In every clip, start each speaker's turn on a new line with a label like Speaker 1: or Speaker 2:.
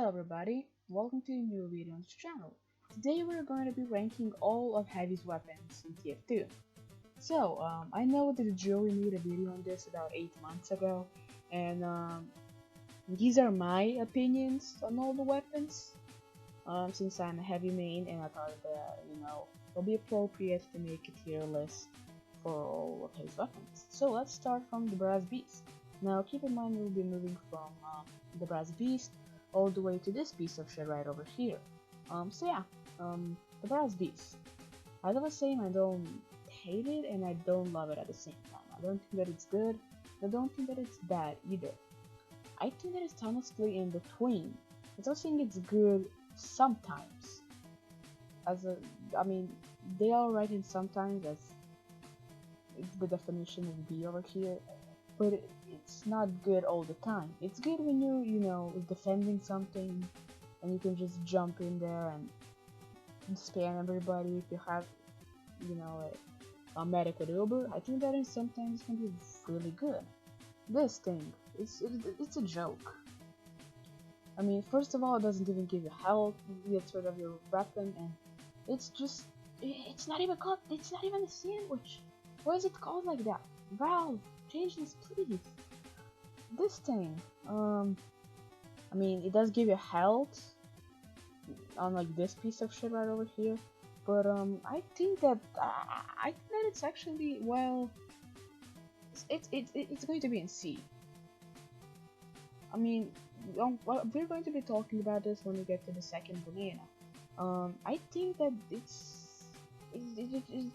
Speaker 1: Hello everybody, welcome to a new video on this channel. Today we're going to be ranking all of Heavy's weapons in TF2. I know that Joey made a video on this about 8 months ago, and these are my opinions on all the weapons, since I'm a Heavy main, and I thought that, it'll be appropriate to make a tier list for all of his weapons. So let's start from the Brass Beast. Now keep in mind we'll be moving from the Brass Beast all the way to this piece of shit right over here. The Brass Beast. As I was saying, I don't hate it and I don't love it at the same time. I don't think that it's good, I don't think that it's bad either. I think that it's honestly in between. I don't think it's good sometimes. They are right in sometimes, as the definition would be over here, but it's not good all the time. It's good when you're, defending something and you can just jump in there and spam everybody if you have, a medic with Uber. I think that is sometimes can be really good. This thing, it's a joke. I mean, first of all, it doesn't even give you health, you get rid of your weapon, and it's not even a sandwich. Why is it called like that? Valve, change this please. This thing, it does give you health, unlike this piece of shit right over here, but I think that it's actually, well, it's going to be in C. We're going to be talking about this when we get to the second banana. I think that it's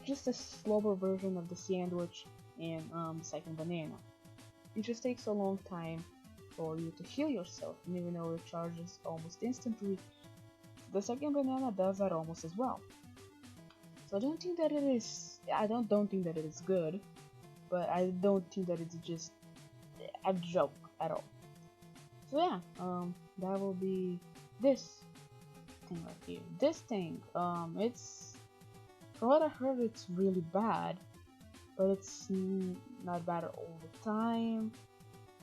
Speaker 1: just a slower version of the sandwich and second banana. It just takes a long time for you to heal yourself, and even though it charges almost instantly, the second banana does that almost as well. So I don't think that it is. I don't think that it is good, but I don't think that it's just a joke at all. So yeah, that will be this thing right here. This thing, it's, from what I heard, it's really bad, but it's not bad all the time.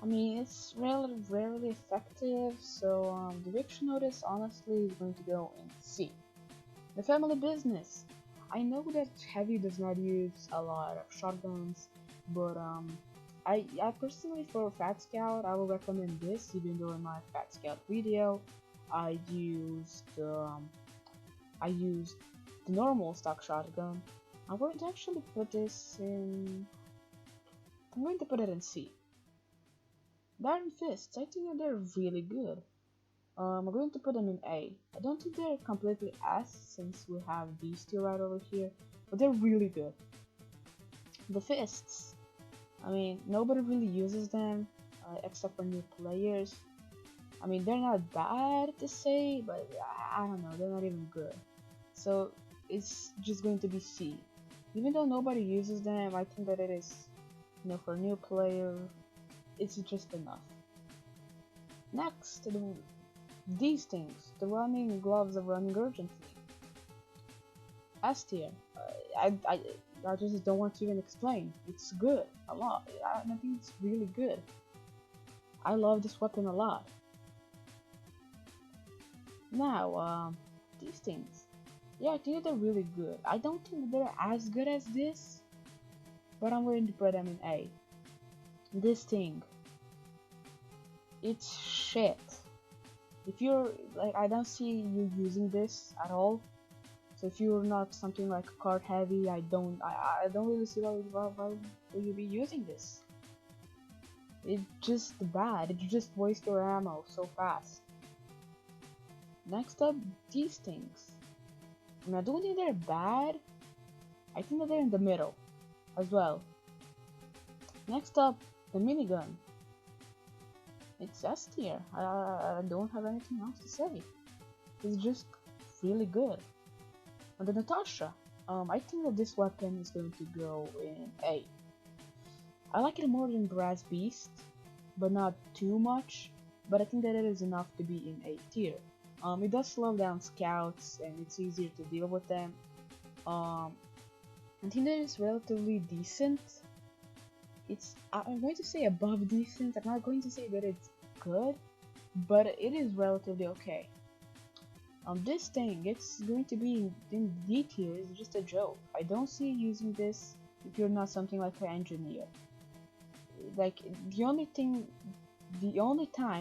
Speaker 1: It's rarely effective, so the eviction notice honestly is going to go in C. The family business. I know that Heavy does not use a lot of shotguns, but I personally, for Fat Scout, I will recommend this, even though in my Fat Scout video I used the normal stock shotgun. I'm going to actually put this in. I'm going to put it in C. Iron Fists, I think that they're really good. I'm going to put them in A. I don't think they're completely S, since we have these two right over here, but they're really good. The Fists, nobody really uses them, except for new players. They're not bad to say, but I don't know, they're not even good. So it's just going to be C. Even though nobody uses them, I think that it is, for a new player, it's just enough. Next, these things, the running gloves of running urgently. S tier. I just don't want to even explain. It's good a lot. I think it's really good. I love this weapon a lot. Now, these things. Yeah, I think they're really good. I don't think they're as good as this, but I'm going to put them in A. This thing, it's shit. If you're like, I don't see you using this at all. So if you're not something like card heavy, I don't really see why will you be using this. It's just bad. It just wastes your ammo so fast. Next up, these things. I don't think they're bad. I think that they're in the middle as well. Next up, the minigun. It's S tier. I don't have anything else to say. It's just really good. And the Natasha. I think that this weapon is going to go in A. I like it more than Brass Beast, but not too much. But I think that it is enough to be in A tier. It does slow down scouts, and it's easier to deal with them. I think that it's relatively decent. I'm going to say above decent. I'm not going to say that it's good, but it is relatively okay. This thing, it's going to be in D tier, is just a joke. I don't see you using this if you're not something like an engineer. Like, the only time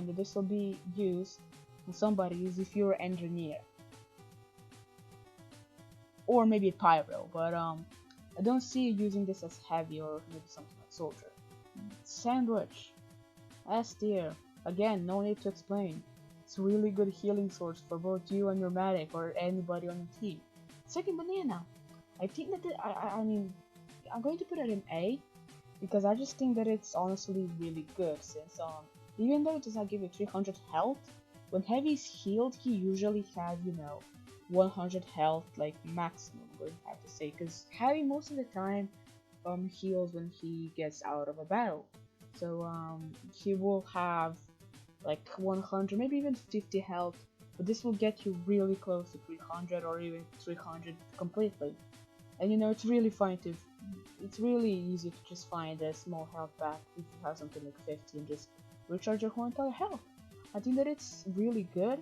Speaker 1: that this will be used on somebody is if you're an engineer. Or maybe a pyro, but I don't see you using this as heavy or maybe something like soldier. Sandwich, S tier. Again, no need to explain. It's a really good healing source for both you and your medic or anybody on your team. Second banana. I think that I mean I'm going to put it in A because I just think that it's honestly really good since even though it does not give you 300 health, when Heavy's healed he usually has 100 health like maximum, I'm going to have to say, because Heavy most of the time heals when he gets out of a battle. So he will have like 100, maybe even 50 health, but this will get you really close to 300 or even 300 completely. And it's really fun to, it's really easy to just find a small health back if you have something like 50 and just recharge your whole entire health. I think that it's really good,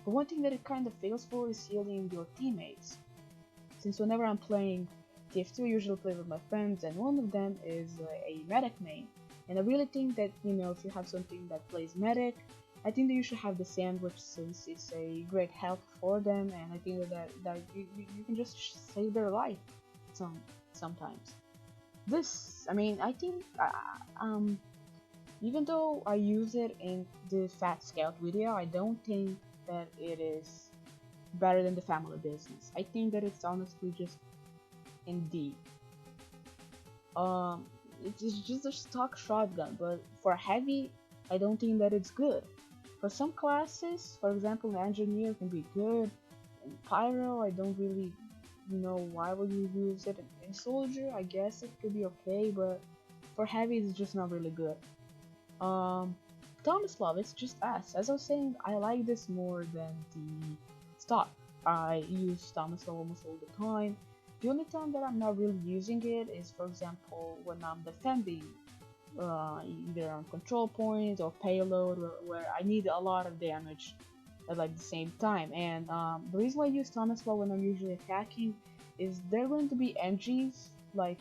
Speaker 1: but one thing that it kind of fails for is healing your teammates. Since whenever I'm playing TF2, I usually play with my friends, and one of them is a medic main. And I really think that, if you have something that plays medic, I think that you should have the sandwich since it's a great help for them, and I think that you can just save their life sometimes. This, I mean, I think, even though I use it in the Fat Scout video, I don't think that it is better than the family business. I think that it's honestly just in D. Um, it's just a stock shotgun, but for heavy, I don't think that it's good. For some classes, for example, engineer can be good. In pyro, I don't really know why would you use it. In soldier, I guess it could be okay, but for heavy, it's just not really good. Um, Tomislav, it's just us. As I was saying, I like this more than the stock. I use Tomislav almost all the time. The only time that I'm not really using it is, for example, when I'm defending, either on control points or payload, where I need a lot of damage at like the same time. And the reason why I use Tomislav when I'm usually attacking is there are going to be NGs like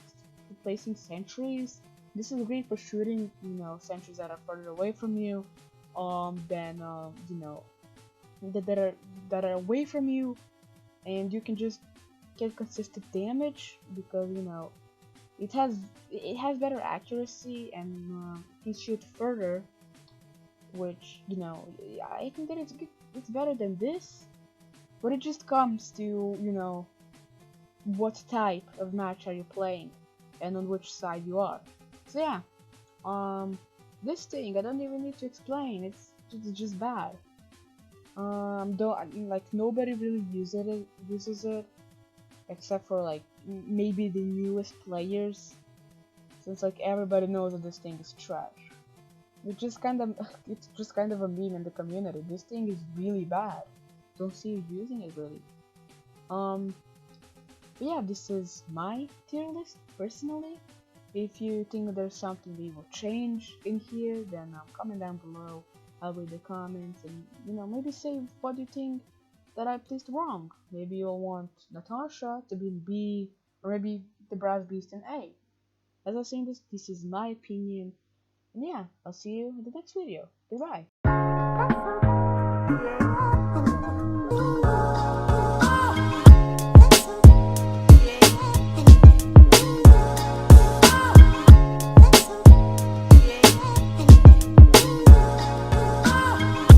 Speaker 1: placing sentries. This is great for shooting, sentries that are further away from you, than that are away from you, and you can just get consistent damage because it has better accuracy and can shoot further, which I think that it's better than this, but it just comes to what type of match are you playing and on which side you are. So yeah, this thing I don't even need to explain. It's just bad. Though like nobody really uses it except for like maybe the newest players, since like everybody knows that this thing is trash. It's just kind of it's just kind of a meme in the community. This thing is really bad. Don't see you using it really. Um, but yeah, this is my tier list personally. If you think there's something we will change in here, then comment down below. I'll read the comments and maybe say what you think that I placed wrong. Maybe you'll want Natasha to be in B, or maybe the Brass Beast in A. As I was saying, this is my opinion, and yeah, I'll see you in the next video. Goodbye.